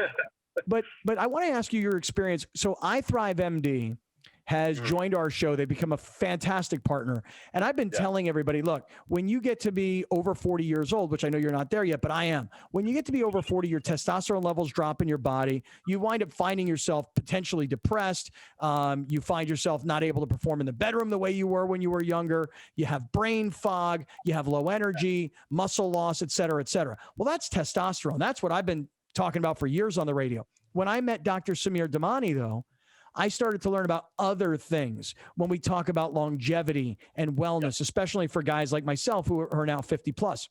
I want to ask you your experience. So iThrive MD has joined our show. They've become a fantastic partner. And I've been telling everybody, look, when you get to be over 40 years old, which I know you're not there yet, but I am. When you get to be over 40, your testosterone levels drop in your body. You wind up finding yourself potentially depressed. You find yourself not able to perform in the bedroom the way you were when you were younger. You have brain fog. You have low energy, muscle loss, et cetera, et cetera. Well, that's testosterone. That's what I've been talking about for years on the radio. When I met Dr. Samir Damani, though, I started to learn about other things when we talk about longevity and wellness, especially for guys like myself who are now 50 plus.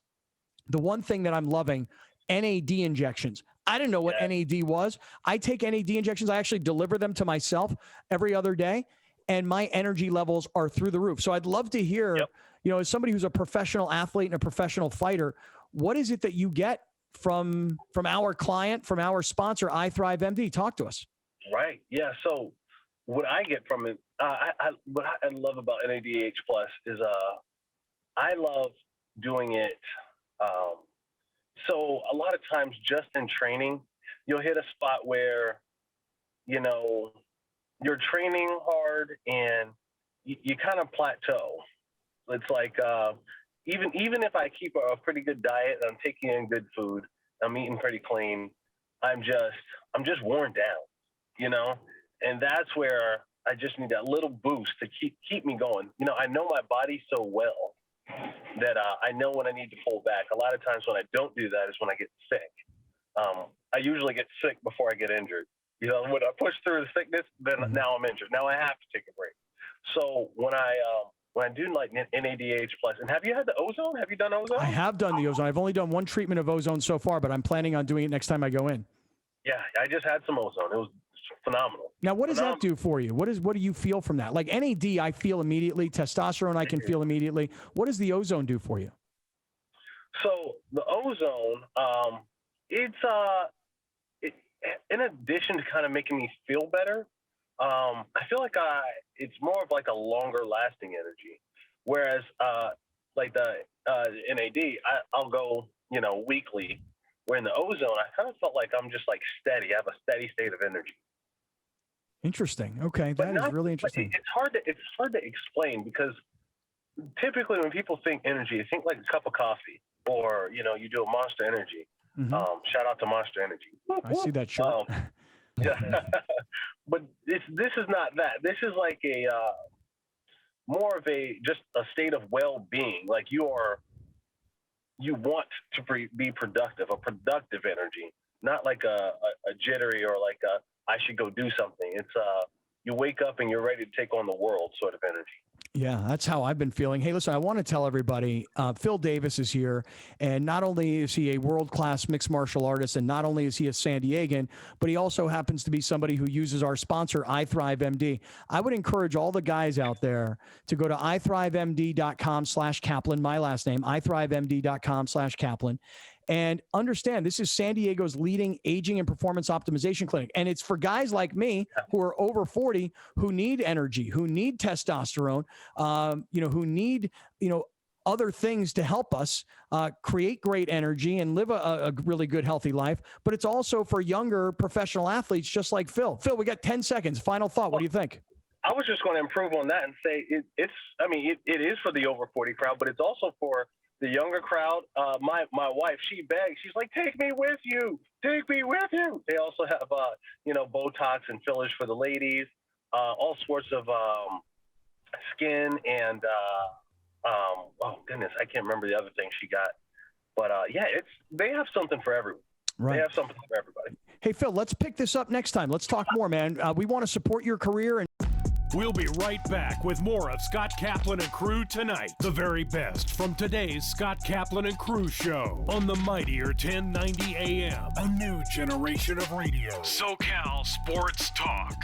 The one thing that I'm loving, NAD injections. I didn't know what NAD was. I take NAD injections. I actually deliver them to myself every other day, and my energy levels are through the roof. So I'd love to hear, as somebody who's a professional athlete and a professional fighter, what is it that you get from our client, from our sponsor, iThrive MD? Talk to us. Right. Yeah. So what I get from it, what I love about NADH Plus is I love doing it. So a lot of times just in training, you'll hit a spot where, you're training hard and you kind of plateau. It's like even if I keep a pretty good diet and I'm taking in good food, I'm eating pretty clean, I'm just worn down, and that's where I just need that little boost to keep me going. I know my body so well that I know when I need to pull back. A lot of times when I don't do that is when I get sick. I usually get sick before I get injured. When I push through the sickness, then now I'm injured. Now I have to take a break. So when I do like NADH Plus, and have you had the Ozone? Have you done Ozone? I have done the Ozone. I've only done one treatment of Ozone so far, but I'm planning on doing it next time I go in. Yeah, I just had some Ozone. It was phenomenal. Now, what does that do for you? What do you feel from that? Like NAD, I feel immediately. Testosterone, I can feel immediately. What does the Ozone do for you? So the Ozone, it's in addition to kind of making me feel better, I feel like it's more of like a longer lasting energy. Whereas like the NAD, I'll go weekly. Where in the Ozone, I kind of felt like I'm just like steady. I have a steady state of energy. Interesting. Okay, that is really interesting. It's hard to explain because typically when people think energy, they think like a cup of coffee or you do a Monster Energy. Shout out to Monster Energy. I see that shirt. Yeah, but this is not that. This is like a more of just a state of well-being. Like you want to be productive, a productive energy, not like a jittery or like I should go do something. you wake up and you're ready to take on the world sort of energy. Yeah, that's how I've been feeling. Hey, listen, I want to tell everybody, Phil Davis is here, and not only is he a world-class mixed martial artist, and not only is he a San Diegan, but he also happens to be somebody who uses our sponsor, iThrive MD. I would encourage all the guys out there to go to ithrivemd.com/Kaplan, my last name, ithrivemd.com/Kaplan. And understand, this is San Diego's leading aging and performance optimization clinic. And it's for guys like me who are over 40, who need energy, who need testosterone, who need, other things to help us create great energy and live a really good, healthy life. But it's also for younger professional athletes just like Phil. Phil, we got 10 seconds. Final thought. What do you think? I was just going to improve on that and say it is for the over 40 crowd, but it's also for the younger crowd. My wife, she begs. She's like, take me with you. Take me with you. They also have, Botox and fillers for the ladies, all sorts of skin and, oh, goodness, I can't remember the other thing she got. But, they have something for everyone. Right. They have something for everybody. Hey, Phil, let's pick this up next time. Let's talk more, man. We want to support your career. And We'll be right back with more of Scott Kaplan and Crew tonight. The very best from today's Scott Kaplan and Crew show on the mightier 1090 AM. A new generation of radio. SoCal Sports Talk.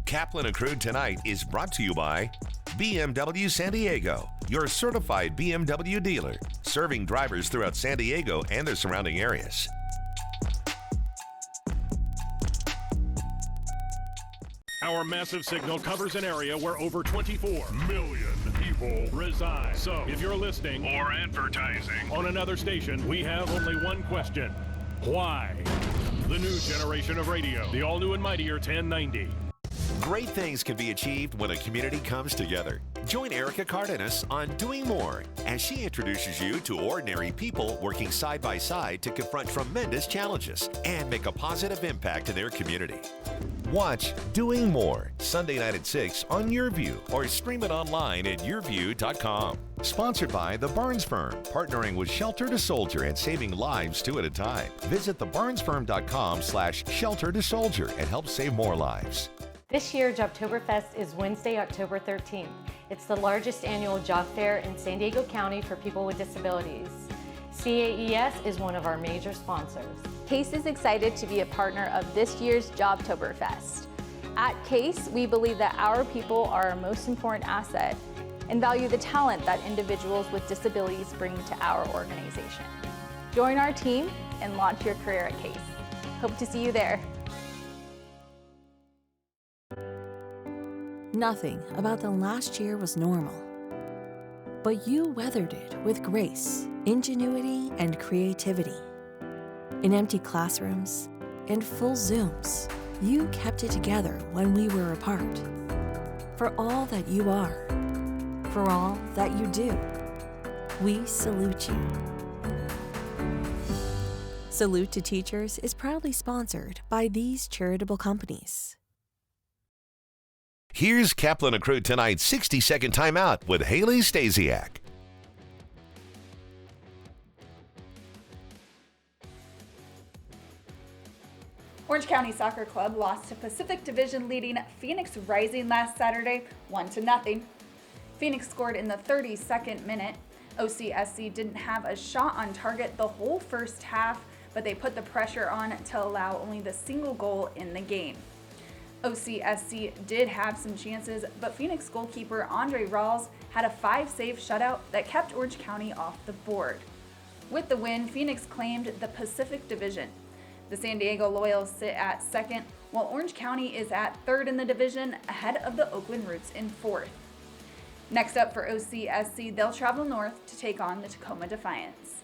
Kaplan and Crew tonight is brought to you by BMW San Diego, your certified BMW dealer, serving drivers throughout San Diego and the surrounding areas. Our massive signal covers an area where over 24 million people reside. So, if you're listening or advertising on another station, we have only one question. Why? The new generation of radio. The all-new and mightier 1090. Great things can be achieved when a community comes together. Join Erica Cardenas on Doing More as she introduces you to ordinary people working side by side to confront tremendous challenges and make a positive impact in their community. Watch Doing More Sunday night at 6 on YourView or stream it online at yourview.com. Sponsored by The Barnes Firm, partnering with Shelter to Soldier and saving lives 2 at a time. Visit thebarnesfirm.com/Shelter to Soldier and help save more lives. This year, Jobtoberfest is Wednesday, October 13th. It's the largest annual job fair in San Diego County for people with disabilities. CAES is one of our major sponsors. CASE is excited to be a partner of this year's Jobtoberfest. At CASE, we believe that our people are our most important asset and value the talent that individuals with disabilities bring to our organization. Join our team and launch your career at CASE. Hope to see you there. Nothing about the last year was normal, but you weathered it with grace, ingenuity, and creativity. In empty classrooms and full Zooms, you kept it together when we were apart. For all that you are, for all that you do, we salute you. Salute to Teachers is proudly sponsored by these charitable companies. Here's Kaplan and Crew tonight's 60-second timeout with Haley Stasiak. Orange County Soccer Club lost to Pacific Division leading Phoenix Rising last Saturday, 1-0. Phoenix scored in the 32nd minute. OCSC didn't have a shot on target the whole first half, but they put the pressure on to allow only the single goal in the game. OCSC did have some chances, but Phoenix goalkeeper Andre Rawls had a 5-save shutout that kept Orange County off the board. With the win, Phoenix claimed the Pacific Division. The San Diego Loyals sit at second, while Orange County is at third in the division, ahead of the Oakland Roots in fourth. Next up for OCSC, they'll travel north to take on the Tacoma Defiance.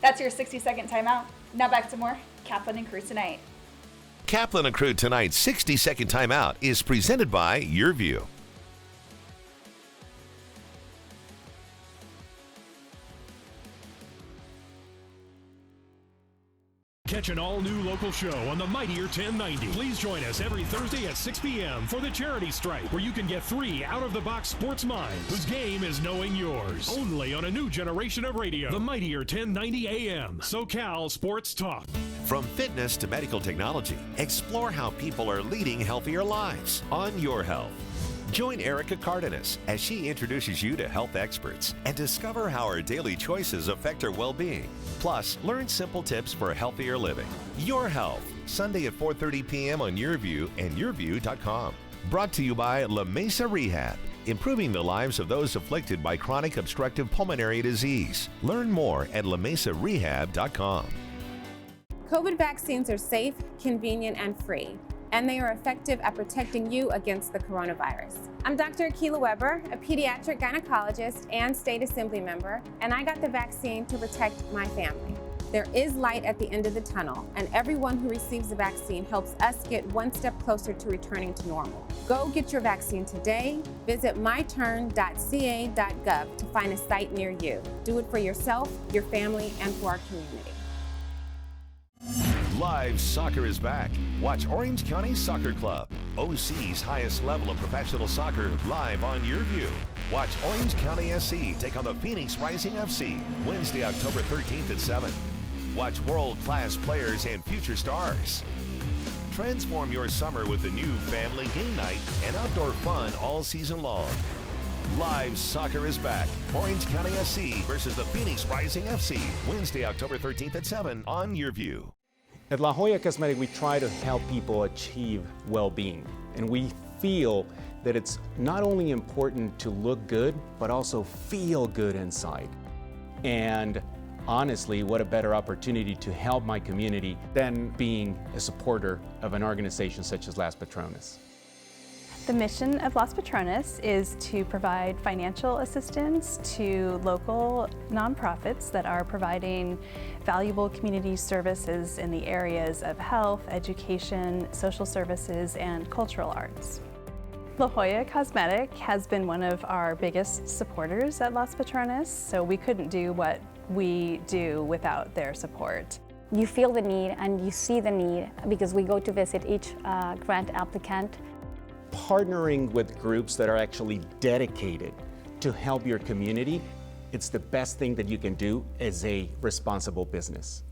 That's your 60-second timeout. Now back to more Kaplan and Crew tonight. Kaplan and Crew tonight's 60-second timeout is presented by YourView. Catch an all-new local show on the mightier 1090. Please join us every Thursday at 6 p.m. for the Charity Stripe, where you can get 3 out-of-the-box sports minds whose game is knowing yours. Only on a new generation of radio, the mightier 1090 AM, SoCal Sports Talk. From fitness to medical technology, explore how people are leading healthier lives on your health. Join Erica Cardenas as she introduces you to health experts and discover how our daily choices affect our well-being. Plus, learn simple tips for healthier living. Your Health, Sunday at 4:30 p.m. on YourView and YourView.com. Brought to you by La Mesa Rehab, improving the lives of those afflicted by chronic obstructive pulmonary disease. Learn more at lamesarehab.com. COVID vaccines are safe, convenient, and free, and they are effective at protecting you against the coronavirus. I'm Dr. Akilah Weber, a pediatric gynecologist and state assembly member, and I got the vaccine to protect my family. There is light at the end of the tunnel, and everyone who receives the vaccine helps us get one step closer to returning to normal. Go get your vaccine today. Visit myturn.ca.gov to find a site near you. Do it for yourself, your family, and for our community. Live soccer is back. Watch Orange County Soccer Club, OC's highest level of professional soccer, live on YourView. Watch Orange County SC take on the Phoenix Rising FC Wednesday, October 13th at 7. Watch world-class players and future stars. Transform your summer with the new family game night and outdoor fun all season long. Live soccer is back. Orange County SC versus the Phoenix Rising FC Wednesday, October 13th at 7 on YourView. At La Jolla Cosmetic, we try to help people achieve well-being, and we feel that it's not only important to look good, but also feel good inside. And honestly, what a better opportunity to help my community than being a supporter of an organization such as Las Patronas. The mission of Las Patronas is to provide financial assistance to local nonprofits that are providing valuable community services in the areas of health, education, social services, and cultural arts. La Jolla Cosmetic has been one of our biggest supporters at Las Patronas, so we couldn't do what we do without their support. You feel the need and you see the need because we go to visit each grant applicant. Partnering with groups that are actually dedicated to help your community, it's the best thing that you can do as a responsible business.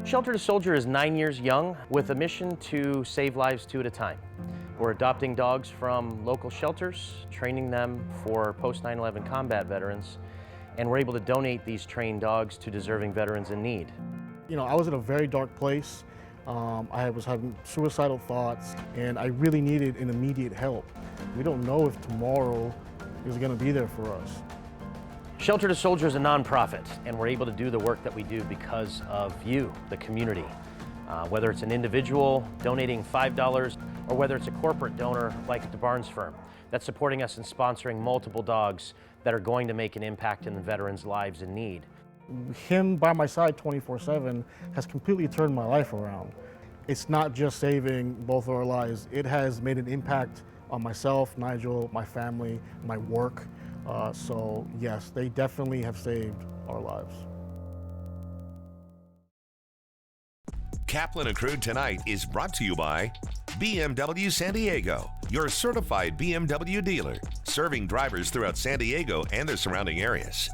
Shelter to Soldier is 9 years young with a mission to save lives 2 at a time. We're adopting dogs from local shelters, training them for post 9/11 combat veterans, and we're able to donate these trained dogs to deserving veterans in need. You know, I was in a very dark place. I was having suicidal thoughts, and I really needed an immediate help. We don't know if tomorrow is going to be there for us. Shelter to Soldier is a nonprofit, and we're able to do the work that we do because of you, the community. Whether it's an individual donating $5 or whether it's a corporate donor like the Barnes firm that's supporting us and sponsoring multiple dogs that are going to make an impact in the veterans' lives in need. Him by my side 24/7 has completely turned my life around. It's not just saving both of our lives, it has made an impact on myself, Nigel, my family, my work. So yes, they definitely have saved our lives. Kaplan and Crew Tonight is brought to you by BMW San Diego, your certified BMW dealer, serving drivers throughout San Diego and the surrounding areas.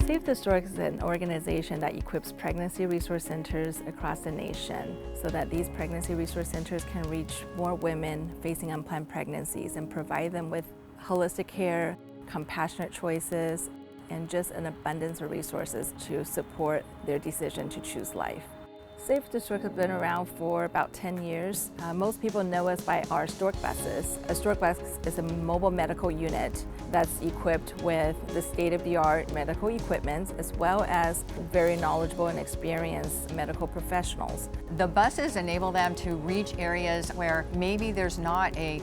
Save the Stork is an organization that equips pregnancy resource centers across the nation so that these pregnancy resource centers can reach more women facing unplanned pregnancies and provide them with holistic care, compassionate choices, and just an abundance of resources to support their decision to choose life. Save the Stork has been around for about 10 years. Most people know us by our Stork buses. A Stork bus is a mobile medical unit that's equipped with the state-of-the-art medical equipment as well as very knowledgeable and experienced medical professionals. The buses enable them to reach areas where maybe there's not a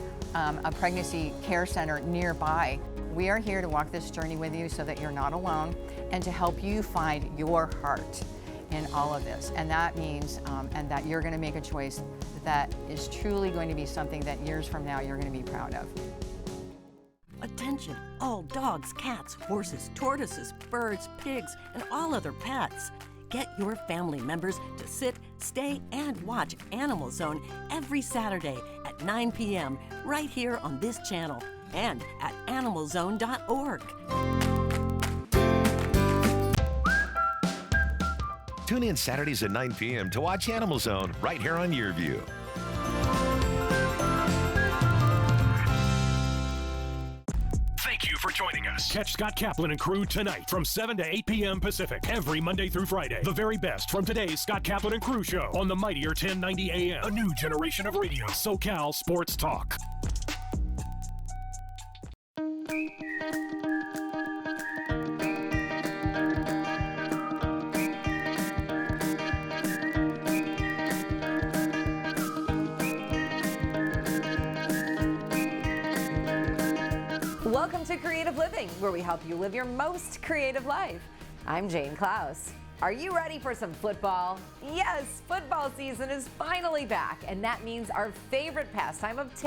pregnancy care center nearby. We are here to walk this journey with you so that you're not alone and to help you find your heart in all of this. And that means and that you're going to make a choice that is truly going to be something that years from now you're going to be proud of. Attention, all dogs, cats, horses, tortoises, birds, pigs, and all other pets. Get your family members to sit, stay, and watch Animal Zone every Saturday at at 9 p.m. right here on this channel and at animalzone.org. Tune in Saturdays at 9 p.m. to watch Animal Zone right here on YourView. Thank you for joining us. Catch Scott Kaplan and crew tonight from 7 to 8 p.m. Pacific every Monday through Friday. The very best from today's Scott Kaplan and crew show on the mightier 1090 AM. A new generation of radio. SoCal Sports Talk. Welcome to Creative Living, where we help you live your most creative life. I'm Jane Klaus. Are you ready for some football? Yes, football season is finally back, and that means our favorite pastime of